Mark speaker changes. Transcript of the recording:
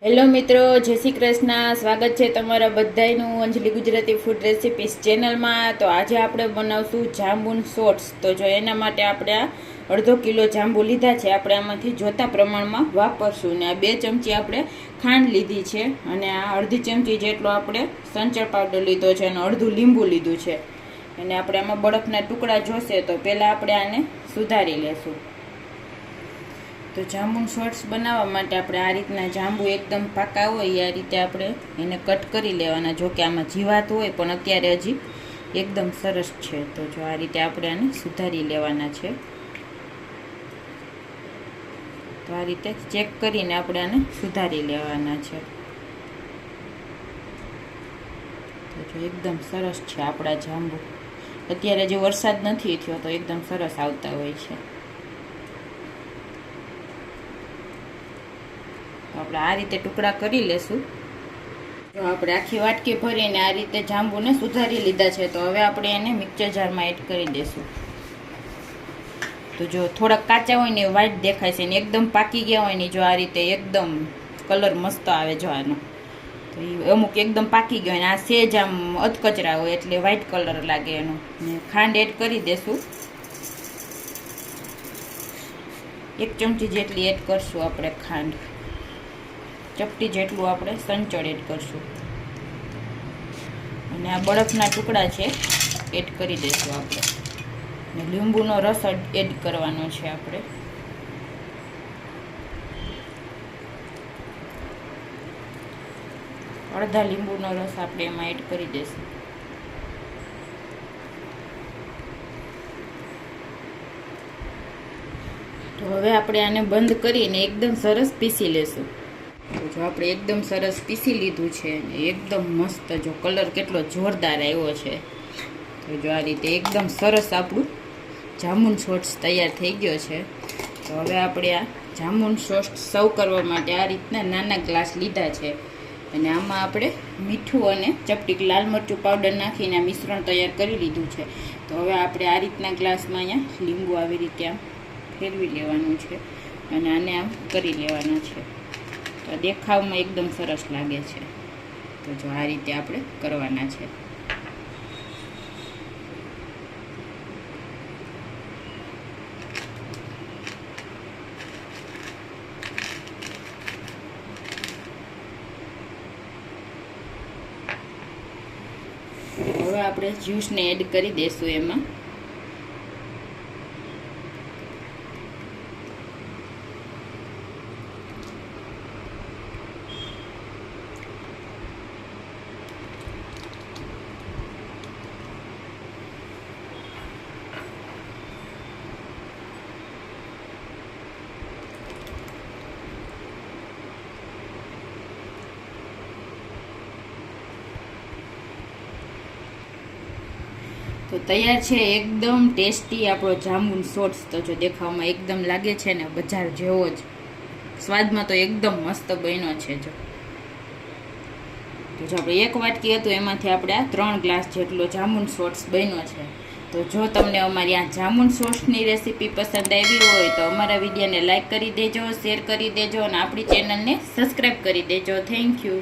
Speaker 1: Hello મિત્રો, જય શ્રી કૃષ્ણ. સ્વાગત છે તમારા બધાનું અંજલિ ગુજરાતી ફૂડ રેસિપીસ ચેનલમાં. તો આજે આપણે બનાવશું જાંબુન શોર્ટ્સ. તો જો એના માટે આપણે આ અડધો કિલો જાંબુ લીધા છે. આપણે આમાંથી જોતા પ્રમાણમાં વાપરશું. ને આ 2 ચમચી આપણે ખાંડ લીધી છે, અને આ અડધી ચમચી જેટલો આપણે સંચળ પાવડર લીધો છે, અને અડધું લીંબુ લીધું છે. અને આપણે આમાં બરફના ટુકડા જોશે, તો પહેલાં આપણે આને સુધારી લેશું. તો જાંબુન શોર્ટ્સ બનાવવા માટે આપણે આ રીતના જાંબુ એકદમ પાકા હોય આ રીતે આપણે એને કટ કરી લેવાના. જો કે આમાં જીવાત હોય, પણ અત્યારે હજી એકદમ સરસ છે. તો જો આ રીતે આપણે આને સુધારી લેવાના છે. તો આ રીતે ચેક કરીને આપણે આને સુધારી લેવાના છે. તો જો એકદમ સરસ છે આપણા જાંબુ. અત્યારે જે વરસાદ નથી થયો તો એકદમ સરસ આવતા હોય છે. આપણે આ રીતે ટુકડા કરી લેશું. જો આપણે આખી વાટકી ભરીને આ રીતે જાંબુને સુધારી લીધા છે. તો હવે આપણે એને મિક્સર જારમાં એડ કરી દઈશું. તો જો થોડાક કાચા હોય ને વ્હાઈટ દેખાય છે, ને એકદમ પાકી ગયા હોય ને જો આ રીતે એકદમ કલર મસ્ત આવે જો આનો. તો એ અમુક એકદમ પાકી ગયો ને આ સેજ આમ અધકચરા હોય એટલે વ્હાઈટ કલર લાગે એનો. ને ખાંડ એડ કરી દેશું. 1 ચમચી જેટલી એડ કરશું આપણે ખાંડ. ચપટી જેટલું આપણે સંચળ એડ કરશું. અને આ બરફના ટુકડા છે એડ કરી દઈશું આપણે. અને લીંબુનો રસ એડ કરવાનો છે આપણે. અડધા લીંબુનો રસ આપણે એમાં એડ કરી દઈશું. તો હવે આપણે આને બંધ કરીને એકદમ સરસ પીસી લેશું. જો આપણે એકદમ સરસ પીસી લીધું છે, એકદમ મસ્ત. જો કલર કેટલો જોરદાર આવ્યો છે. તો જો આ રીતે એકદમ સરસ આપણું જાંબુન શોર્ટ્સ તૈયાર થઈ ગયો છે. તો હવે આપણે આ જાંબુન શોર્ટ્સ સર્વ કરવા માટે આ રીતના નાના ગ્લાસ લીધા છે, અને આમાં આપણે મીઠું અને ચપટીક લાલ મરચું પાવડર નાખીને આ મિશ્રણ તૈયાર કરી લીધું છે. તો હવે આપણે આ રીતના ગ્લાસમાં અહીંયા લીંબુ આવી રીતે આમ ફેરવી લેવાનું છે, અને આને આમ કરી લેવાના છે. તો દેખાવમાં એકદમ સરસ લાગે છે. તો જો આ રીતે આપણે કરવાના છે. હવે આપણે જ્યુસને એડ કરી દઈશું એમાં. તો તૈયાર છે એકદમ ટેસ્ટી આપણો જાંબુન શોર્ટ્સ. તો જો દેખાવામાં એકદમ લાગે છે ને બજાર જેવો જ, સ્વાદમાં તો એકદમ મસ્ત બન્યો છે. જો આપણે 1 વાટકી હતું એમાંથી આપણે આ 3 ગ્લાસ જેટલો જાંબુન શોર્ટ્સ બન્યો છે. તો જો તમને અમારી આ જાંબુન શોર્ટ્સની રેસીપી પસંદ આવી હોય તો અમારા વિડીયોને લાઈક કરી દેજો, શેર કરી દેજો, અને આપણી ચેનલને સબસ્ક્રાઈબ કરી દેજો. Thank you.